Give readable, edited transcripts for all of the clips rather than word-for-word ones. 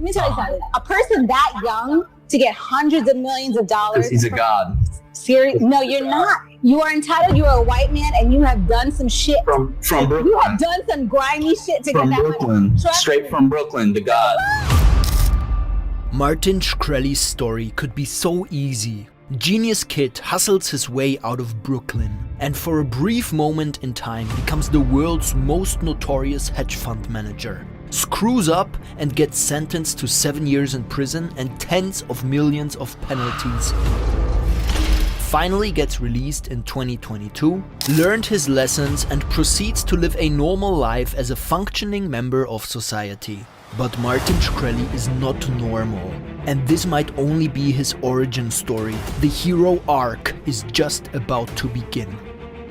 me tell you something. A person that young to get hundreds of millions of dollars. He's a god. Serious? No, you're not. You are entitled. You are a white man, and you have done some shit. From Brooklyn. You have done some grimy shit to get that Brooklyn. money. Straight from Brooklyn, the god. Martin Shkreli's story could be so easy. Genius kid hustles his way out of Brooklyn and for a brief moment in time becomes the world's most notorious hedge fund manager. Screws up and gets sentenced to 7 years in prison and tens of millions of penalties. Finally gets released in 2022, learned his lessons and proceeds to live a normal life as a functioning member of society. But Martin Shkreli is not normal, and this might only be his origin story. The hero arc is just about to begin.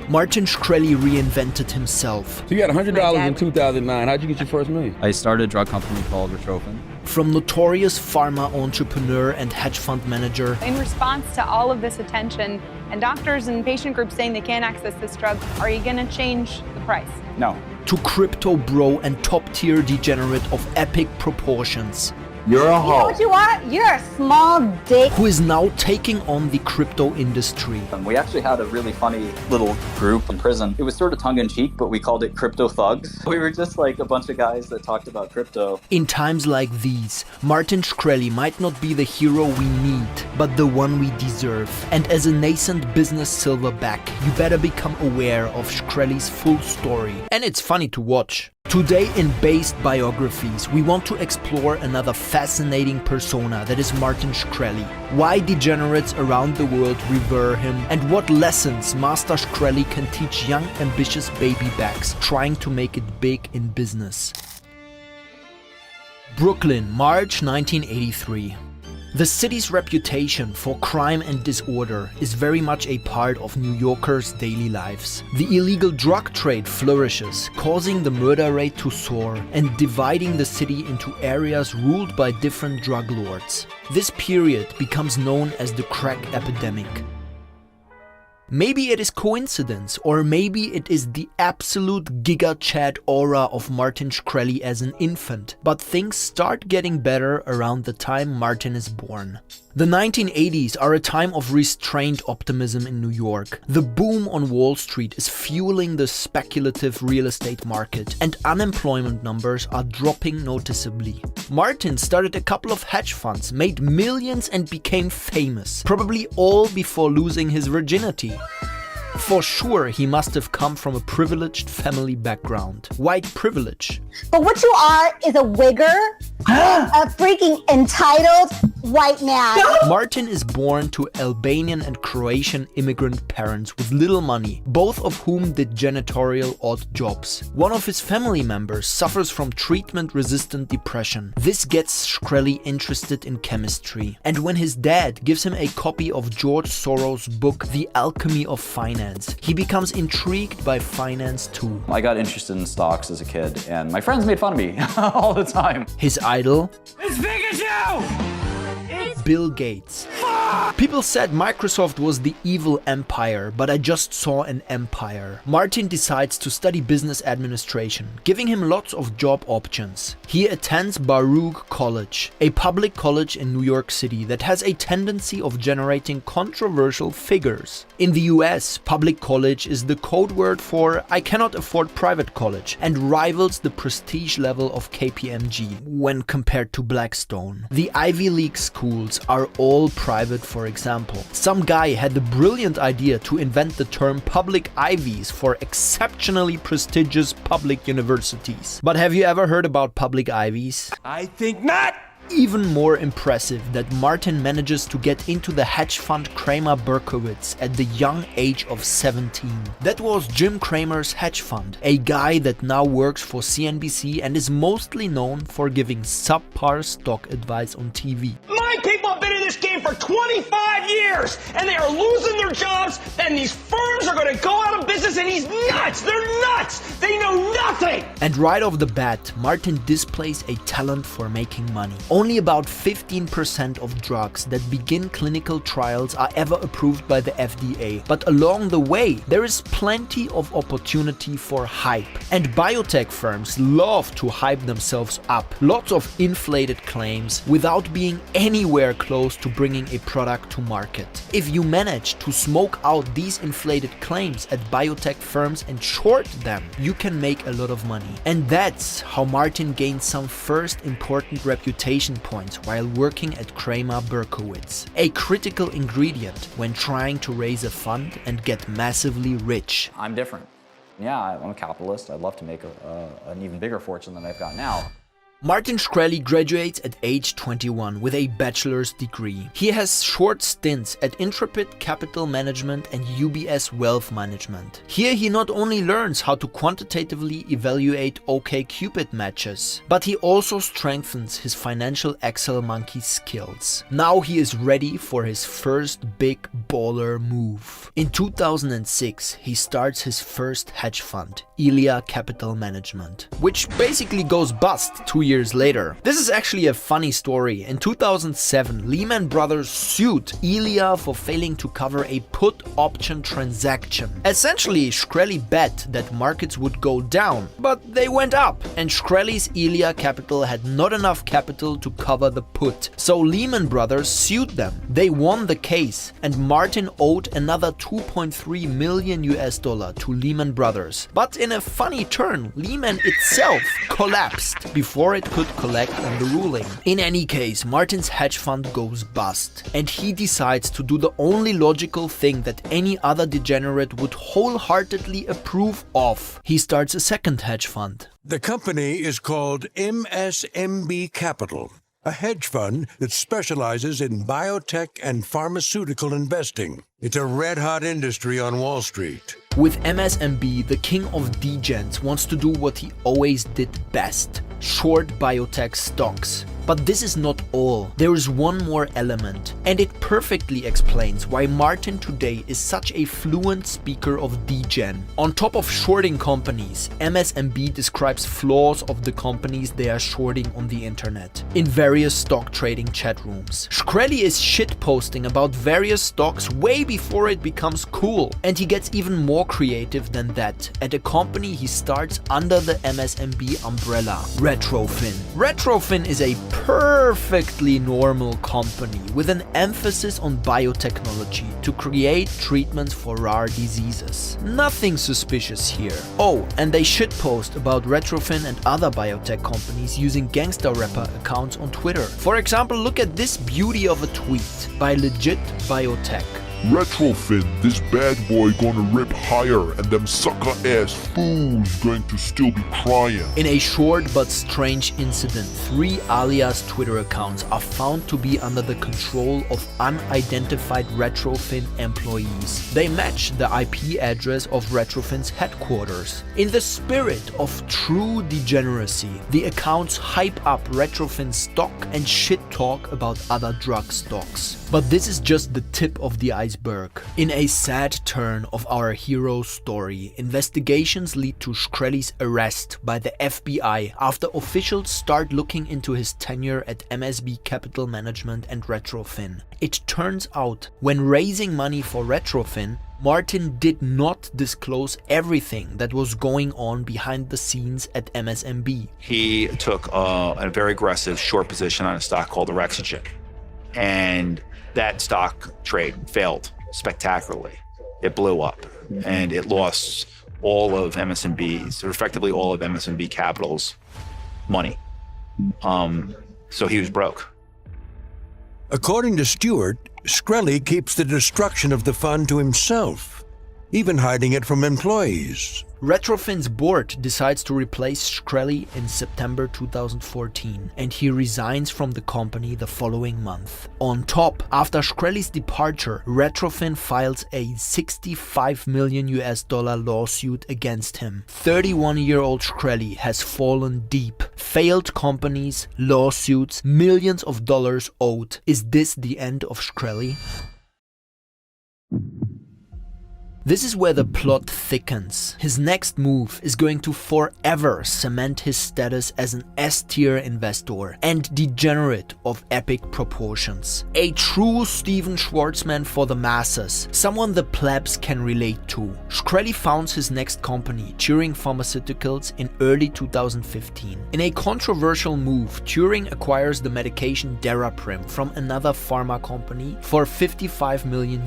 Martin Shkreli reinvented himself. So you got $100 in 2009. How'd you get your first million? I started a drug company called Retrophin. From notorious pharma entrepreneur and hedge fund manager. In response to all of this attention and doctors and patient groups saying they can't access this drug, are you going to change the price? No. To crypto bro and top-tier degenerate of epic proportions. You're a You know hoe. what you are? You're a small dick. Who is now taking on the crypto industry. We actually had a really funny little group in prison. It was sort of tongue-in-cheek, but we called it Crypto Thugs. We were just like a bunch of guys that talked about crypto. In times like these, Martin Shkreli might not be the hero we need, but the one we deserve. And as a nascent business silverback, you better become aware of Shkreli's full story. And it's funny to watch. Today in Based Biographies, we want to explore another fascinating persona that is Martin Shkreli. Why degenerates around the world revere him, and what lessons Master Shkreli can teach young ambitious babybacks trying to make it big in business. Brooklyn, March 1983. The city's reputation for crime and disorder is very much a part of New Yorkers' daily lives. The illegal drug trade flourishes, causing the murder rate to soar and dividing the city into areas ruled by different drug lords. This period becomes known as the crack epidemic. Maybe it is coincidence, or maybe it is the absolute Giga Chad aura of Martin Shkreli as an infant, but things start getting better around the time Martin is born. The 1980s are a time of restrained optimism in New York. The boom on Wall Street is fueling the speculative real estate market, and unemployment numbers are dropping noticeably. Martin started a couple of hedge funds, made millions and became famous, probably all before losing his virginity. For sure, he must have come from a privileged family background. White privilege. But what you are is a wigger, a freaking entitled white man. Martin is born to Albanian and Croatian immigrant parents with little money, both of whom did janitorial odd jobs. One of his family members suffers from treatment-resistant depression. This gets Shkreli interested in chemistry. And when his dad gives him a copy of George Soros' book, The Alchemy of Finance, he becomes intrigued by finance too. I got interested in stocks as a kid, and my friends made fun of me all the time. His idol? It's Pikachu! Bill Gates. People said Microsoft was the evil empire, but I just saw an empire. Martin decides to study business administration, giving him lots of job options. He attends Baruch College, a public college in New York City that has a tendency of generating controversial figures. In the US, public college is the code word for I cannot afford private college and rivals the prestige level of KPMG when compared to Blackstone. The Ivy League schools are all private, for example. Some guy had the brilliant idea to invent the term public Ivies for exceptionally prestigious public universities. But have you ever heard about public Ivies? I think not! Even more impressive that Martin manages to get into the hedge fund Kramer Berkowitz at the young age of 17. That was Jim Cramer's hedge fund, a guy that now works for CNBC and is mostly known for giving subpar stock advice on TV. My people have been in this game for 25 years, and they are losing their jobs, and these firms are going to go out of business, and he's nuts. They're nuts. They know nothing. And right off the bat, Martin displays a talent for making money. Only about 15% of drugs that begin clinical trials are ever approved by the FDA. But along the way, there is plenty of opportunity for hype. And biotech firms love to hype themselves up. Lots of inflated claims without being anywhere close to bringing a product to market. If you manage to smoke out these inflated claims at biotech firms and short them, you can make a lot of money. And that's how Martin gained some first important reputation points while working at Kramer Berkowitz. A critical ingredient when trying to raise a fund and get massively rich. I'm different. Yeah, I'm a capitalist. I'd love to make an even bigger fortune than I've got now. Martin Shkreli graduates at age 21 with a bachelor's degree. He has short stints at Intrepid Capital Management and UBS Wealth Management. Here he not only learns how to quantitatively evaluate OkCupid matches, but he also strengthens his financial Excel monkey skills. Now he is ready for his first big baller move. In 2006, he starts his first hedge fund, Elia Capital Management, which basically goes bust 2 years later. This is actually a funny story. In 2007, Lehman Brothers sued Elia for failing to cover a put option transaction. Essentially, Shkreli bet that markets would go down, but they went up, and Shkreli's Elia Capital had not enough capital to cover the put. So Lehman Brothers sued them. They won the case, and Martin owed another $2.3 million to Lehman Brothers. But in a funny turn, Lehman itself collapsed before it could collect on the ruling. In any case, Martin's hedge fund goes bust, and he decides to do the only logical thing that any other degenerate would wholeheartedly approve of. He starts a second hedge fund. The company is called MSMB Capital, a hedge fund that specializes in biotech and pharmaceutical investing. It's a red-hot industry on Wall Street. With MSMB, the king of degens wants to do what he always did best: short biotech stocks. But this is not all. There is one more element, and it perfectly explains why Martin today is such a fluent speaker of degen. On top of shorting companies, MSMB describes flaws of the companies they are shorting on the internet, in various stock trading chat rooms. Shkreli is shitposting about various stocks way before it becomes cool, and he gets even more creative than that at a company he starts under the MSMB umbrella, Retrofin. Retrofin is a perfectly normal company with an emphasis on biotechnology to create treatments for rare diseases. Nothing suspicious here. Oh, and they shitpost about Retrofin and other biotech companies using gangster rapper accounts on Twitter. For example, look at this beauty of a tweet by Legit Biotech. Retrofin, this bad boy gonna rip higher and them sucker ass fools going to still be crying. In a short but strange incident, 3 alias Twitter accounts are found to be under the control of unidentified Retrofin employees. They match the IP address of Retrofin's headquarters. In the spirit of true degeneracy, the accounts hype up Retrofin's stock and shit talk about other drug stocks. But this is just the tip of the iceberg. In a sad turn of our hero's story, investigations lead to Shkreli's arrest by the FBI after officials start looking into his tenure at MSB Capital Management and Retrofin. It turns out, when raising money for Retrofin, Martin did not disclose everything that was going on behind the scenes at MSMB. He took a very aggressive short position on a stock called Orexogen. And that stock trade failed spectacularly. It blew up and it lost all of MSMB's, or effectively all of MSMB Capital's money. So he was broke. According to Stewart, Shkreli keeps the destruction of the fund to himself, even hiding it from employees. Retrofin's board decides to replace Shkreli in September 2014, and he resigns from the company the following month. On top, after Shkreli's departure, Retrofin files a $65 million lawsuit against him. 31-year-old Shkreli has fallen deep, Failed companies, lawsuits, millions of dollars owed. Is this the end of Shkreli? This is where the plot thickens. His next move is going to forever cement his status as an S-tier investor and degenerate of epic proportions. A true Steven Schwartzman for the masses, someone the plebs can relate to. Shkreli founds his next company, Turing Pharmaceuticals, in early 2015. In a controversial move, Turing acquires the medication Daraprim from another pharma company for $55 million.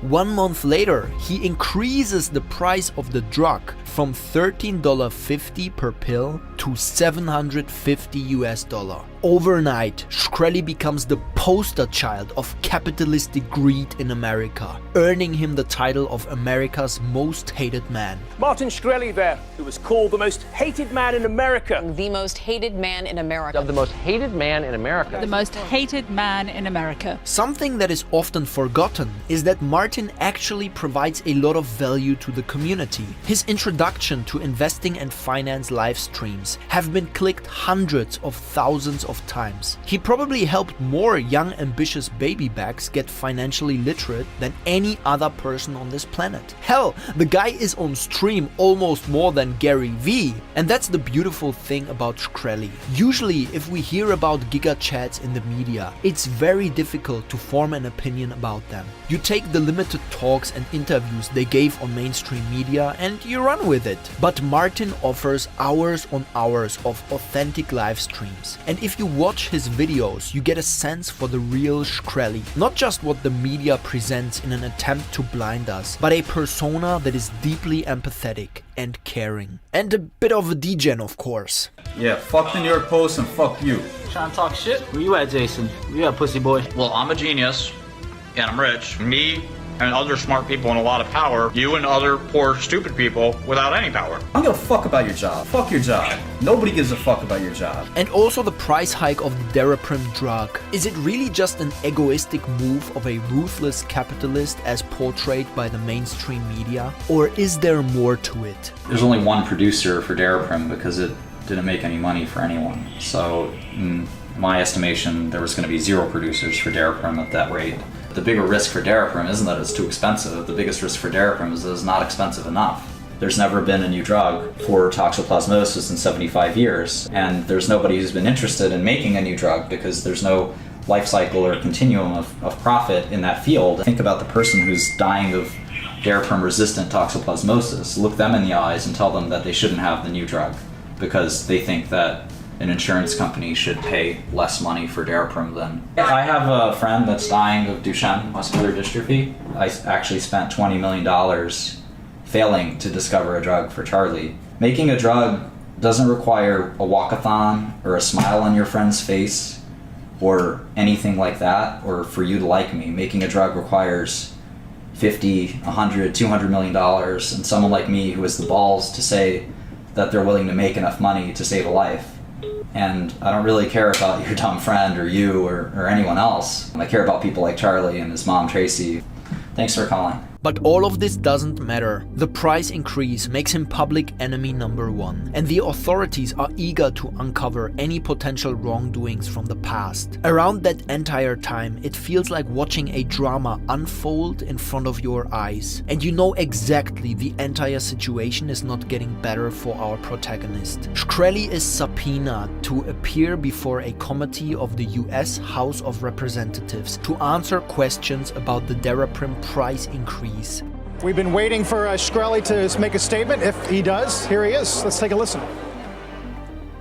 1 month later, he increases the price of the drug from $13.50 per pill to $750. Overnight, Shkreli becomes the poster child of capitalistic greed in America, earning him the title of America's most hated man. Martin Shkreli there, who was called the most hated man in America. The most hated man in America. The most hated man in America. The most hated man in America. Something that is often forgotten is that Martin actually provides a lot of value to the community. His introduction to investing and finance live streams have been clicked hundreds of thousands of times. He probably helped more young ambitious babybacks get financially literate than any other person on this planet. Hell, the guy is on stream almost more than Gary Vee. And that's the beautiful thing about Shkreli. Usually, if we hear about giga chats in the media, it's very difficult to form an opinion about them. You take the limited talks and interviews they gave on mainstream media and you run with it. But Martin offers hours on hours of authentic live streams. And if you watch his videos, you get a sense for the real Shkreli. Not just what the media presents in an attempt to blind us, but a persona that is deeply empathetic and caring. And a bit of a degen, of course. Yeah, fuck the New York Post and fuck you. Trying to talk shit? Where you at, Jason? Where you at, pussy boy? Well, I'm a genius, and I'm rich. Me and other smart people and a lot of power. You and other poor, stupid people without any power. I don't give a fuck about your job. Fuck your job. Nobody gives a fuck about your job. And also the price hike of the Daraprim drug. Is it really just an egoistic move of a ruthless capitalist as portrayed by the mainstream media? Or is there more to it? There's only one producer for Daraprim because it didn't make any money for anyone. So in my estimation, there was going to be 0 producers for Daraprim at that rate. The bigger risk for Daraprim isn't that it's too expensive. The biggest risk for Daraprim is that it's not expensive enough. There's never been a new drug for toxoplasmosis in 75 years, and there's nobody who's been interested in making a new drug because there's no life cycle or continuum of profit in that field. Think about the person who's dying of Daraprim-resistant toxoplasmosis. Look them in the eyes and tell them that they shouldn't have the new drug because they think that an insurance company should pay less money for Daraprim than... I have a friend that's dying of Duchenne muscular dystrophy. I actually spent $20 million failing to discover a drug for Charlie. Making a drug doesn't require a walkathon or a smile on your friend's face or anything like that, or for you to like me. Making a drug requires $50, $100, $200 million, and someone like me who has the balls to say that they're willing to make enough money to save a life. And I don't really care about your dumb friend or you or anyone else. I care about people like Charlie and his mom, Tracy. Thanks for calling. But all of this doesn't matter. The price increase makes him public enemy #1, and the authorities are eager to uncover any potential wrongdoings from the past. Around that entire time, it feels like watching a drama unfold in front of your eyes, and you know exactly the entire situation is not getting better for our protagonist. Shkreli is subpoenaed to appear before a committee of the US House of Representatives to answer questions about the Daraprim price increase. We've been waiting for Shkreli to make a statement. If he does, here he is. Let's take a listen.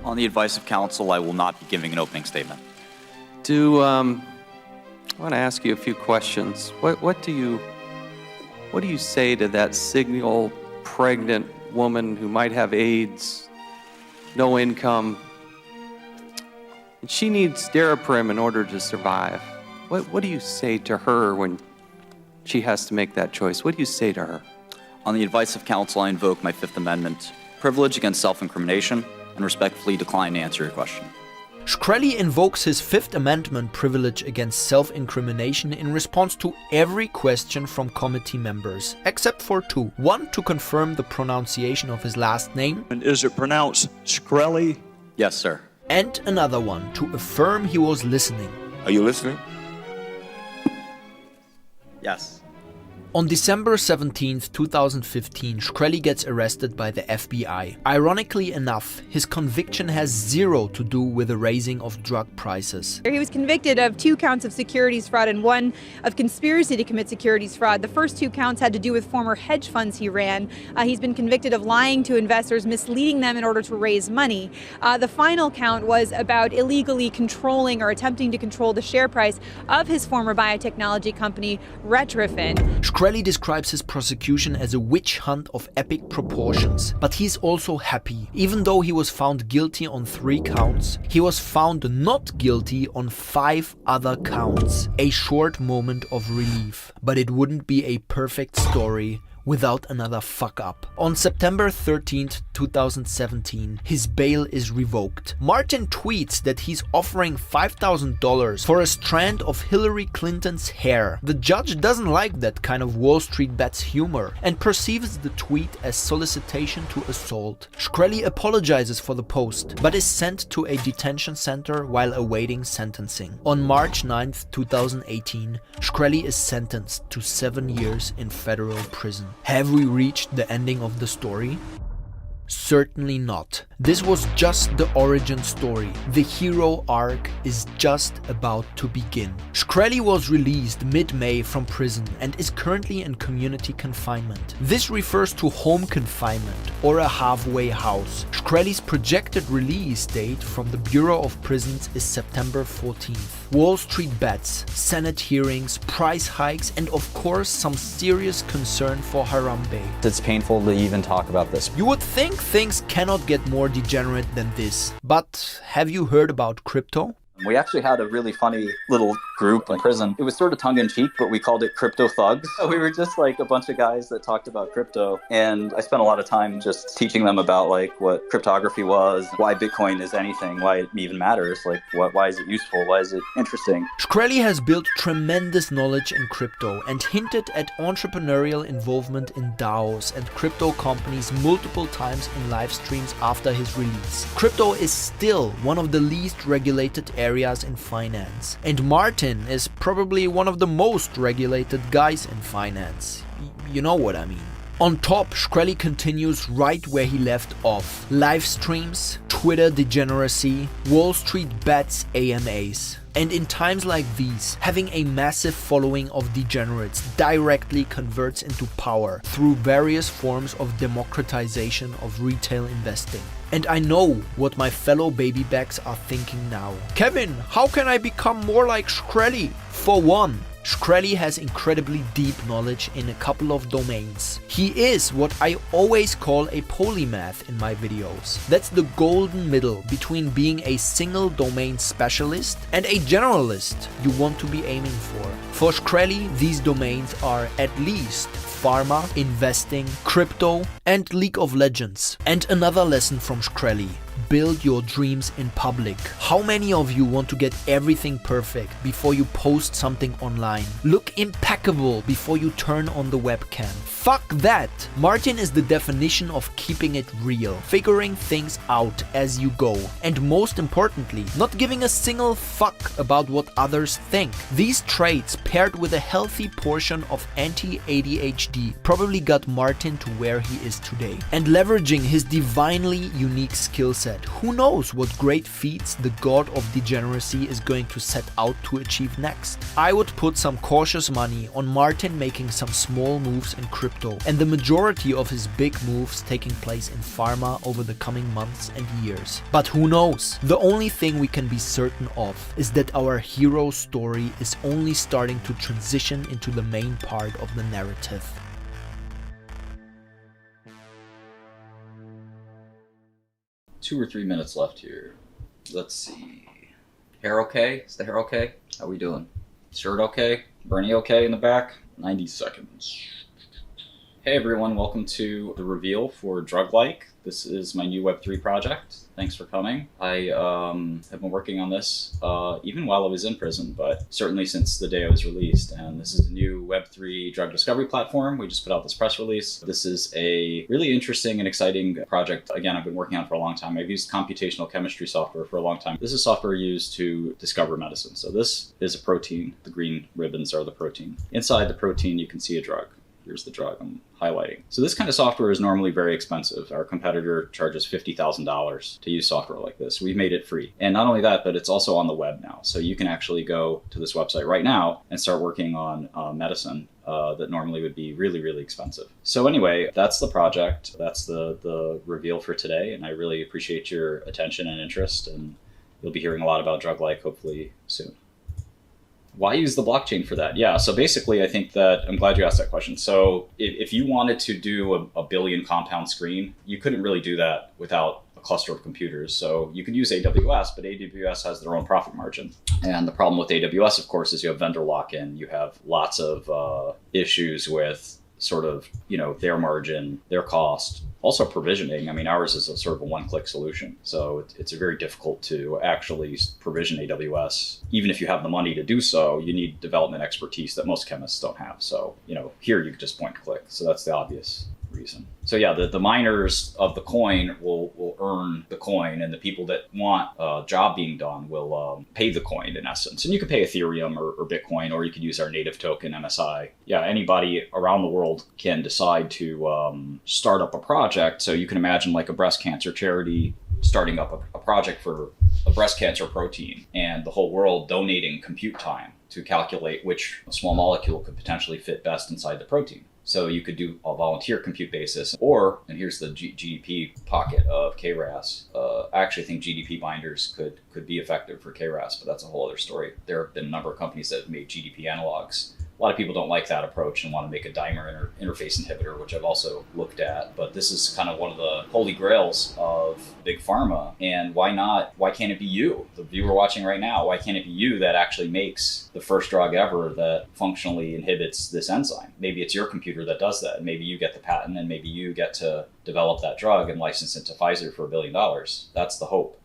On the advice of counsel, I will not be giving an opening statement. I want to ask you a few questions. What do you say to that single pregnant woman who might have AIDS, no income, and she needs Daraprim in order to survive? What do you say to her when she has to make that choice? What do you say to her? On the advice of counsel, I invoke my Fifth Amendment privilege against self-incrimination and respectfully decline to answer your question. Shkreli invokes his Fifth Amendment privilege against self-incrimination in response to every question from committee members, except for 2. One, to confirm the pronunciation of his last name. And is it pronounced Shkreli Yes, sir. And another one to affirm he was listening. Are you listening? Yes. On December 17, 2015, Shkreli gets arrested by the FBI. Ironically enough, his conviction has zero to do with the raising of drug prices. He was convicted of 2 counts of securities fraud and 1 of conspiracy to commit securities fraud. The first 2 counts had to do with former hedge funds he ran. He's been convicted of lying to investors, misleading them in order to raise money. The final count was about illegally controlling or attempting to control the share price of his former biotechnology company, Retrofin. Shkreli describes his prosecution as a witch hunt of epic proportions, but he's also happy. Even though he was found guilty on 3 counts, he was found not guilty on 5 other counts. A short moment of relief, but it wouldn't be a perfect story without another fuck up. On September 13th, 2017, his bail is revoked. Martin tweets that he's offering $5,000 for a strand of Hillary Clinton's hair. The judge doesn't like that kind of Wall Street bets humor and perceives the tweet as solicitation to assault. Shkreli apologizes for the post, but is sent to a detention center while awaiting sentencing. On March 9th, 2018, Shkreli is sentenced to 7 years in federal prison. Have we reached the ending of the story? Certainly not. This was just the origin story. The hero arc is just about to begin. Shkreli was released mid-May from prison and is currently in community confinement. This refers to home confinement or a halfway house. Shkreli's projected release date from the Bureau of Prisons is September 14th. Wall Street bets, Senate hearings, price hikes, and of course some serious concern for Harambe. It's painful to even talk about this. You would think things cannot get more degenerate than this, but have you heard about crypto? We actually had a really funny little group in prison. It was sort of tongue-in-cheek, but we called it Crypto Thugs. We were just like a bunch of guys that talked about crypto, and I spent a lot of time just teaching them about like what cryptography was, why Bitcoin is anything, why it even matters, like why is it useful, why is it interesting. Shkreli has built tremendous knowledge in crypto and hinted at entrepreneurial involvement in DAOs and crypto companies multiple times in live streams after his release. Crypto is still one of the least regulated areas in finance, and Martin is probably one of the most regulated guys in finance. You know what I mean. On top, Shkreli continues right where he left off. Live streams, Twitter degeneracy, Wall Street bets, AMAs. And in times like these, having a massive following of degenerates directly converts into power through various forms of democratization of retail investing. And I know what my fellow babybacks are thinking now. Kevin, how can I become more like Shkreli? For one, Shkreli has incredibly deep knowledge in a couple of domains. He is what I always call a polymath in my videos. That's the golden middle between being a single domain specialist and a generalist you want to be aiming for. For Shkreli, these domains are at least pharma, investing, crypto, and League of Legends. And another lesson from Shkreli: build your dreams in public. How many of you want to get everything perfect before you post something online? Look impeccable before you turn on the webcam. Fuck that! Martin is the definition of keeping it real, figuring things out as you go, and most importantly, not giving a single fuck about what others think. These traits, paired with a healthy portion of anti-ADHD, probably got Martin to where he is today. And leveraging his divinely unique skill set, who knows what great feats the god of degeneracy is going to set out to achieve next. I would put some cautious money on Martin making some small moves in crypto, and the majority of his big moves taking place in pharma over the coming months and years. But who knows? The only thing we can be certain of is that our hero story is only starting to transition into the main part of the narrative. Two or 3 minutes left here. Let's see. Hair okay? Is the hair okay? How we doing? Shirt okay? Bernie okay in the back? 90 seconds. Hey everyone, welcome to the reveal for Drug Like. This is my new Web3 project. Thanks for coming. I have been working on this even while I was in prison, but certainly since the day I was released. And this is a new Web3 drug discovery platform. We just put out this press release. This is a really interesting and exciting project. Again, I've been working on for a long time. I've used computational chemistry software for a long time. This is software used to discover medicine. So this is a protein. The green ribbons are the protein. Inside the protein, you can see a drug. Here's the drug I'm highlighting. So this kind of software is normally very expensive. Our competitor charges $50,000 to use software like this. We've made it free. And not only that, but it's also on the web now. So you can actually go to this website right now and start working on medicine that normally would be really, really expensive. So anyway, that's the project. That's the reveal for today. And I really appreciate your attention and interest. And you'll be hearing a lot about DrugLike hopefully soon. Why use the blockchain for that? Yeah, so basically I think that, I'm glad you asked that question. So if you wanted to do a billion compound screen, you couldn't really do that without a cluster of computers. So you could use AWS, but AWS has their own profit margin. And the problem with AWS, of course, is you have vendor lock-in. You have lots of issues with sort of, their margin, their cost. Also provisioning. I mean, ours is a sort of a one-click solution. So it's very difficult to actually provision AWS. Even if you have the money to do so, you need development expertise that most chemists don't have. So, here you can just point and click. So that's the obvious reason. So yeah, the miners of the coin will earn the coin, and the people that want a job being done will pay the coin in essence. And you could pay Ethereum or Bitcoin, or you could use our native token, MSI. Yeah, anybody around the world can decide to start up a project. So you can imagine like a breast cancer charity starting up a project for a breast cancer protein, and the whole world donating compute time to calculate which small molecule could potentially fit best inside the protein. So you could do a volunteer compute basis, or, and here's the GDP pocket of KRAS. I actually think GDP binders could be effective for KRAS, but that's a whole other story. There have been a number of companies that have made GDP analogs. A lot of people don't like that approach and want to make a dimer interface inhibitor, which I've also looked at. But this is kind of one of the holy grails of big pharma. And why not? Why can't it be you, the viewer watching right now? Why can't it be you that actually makes the first drug ever that functionally inhibits this enzyme? Maybe it's your computer that does that. Maybe you get the patent, and maybe you get to develop that drug and license it to Pfizer for $1 billion. That's the hope.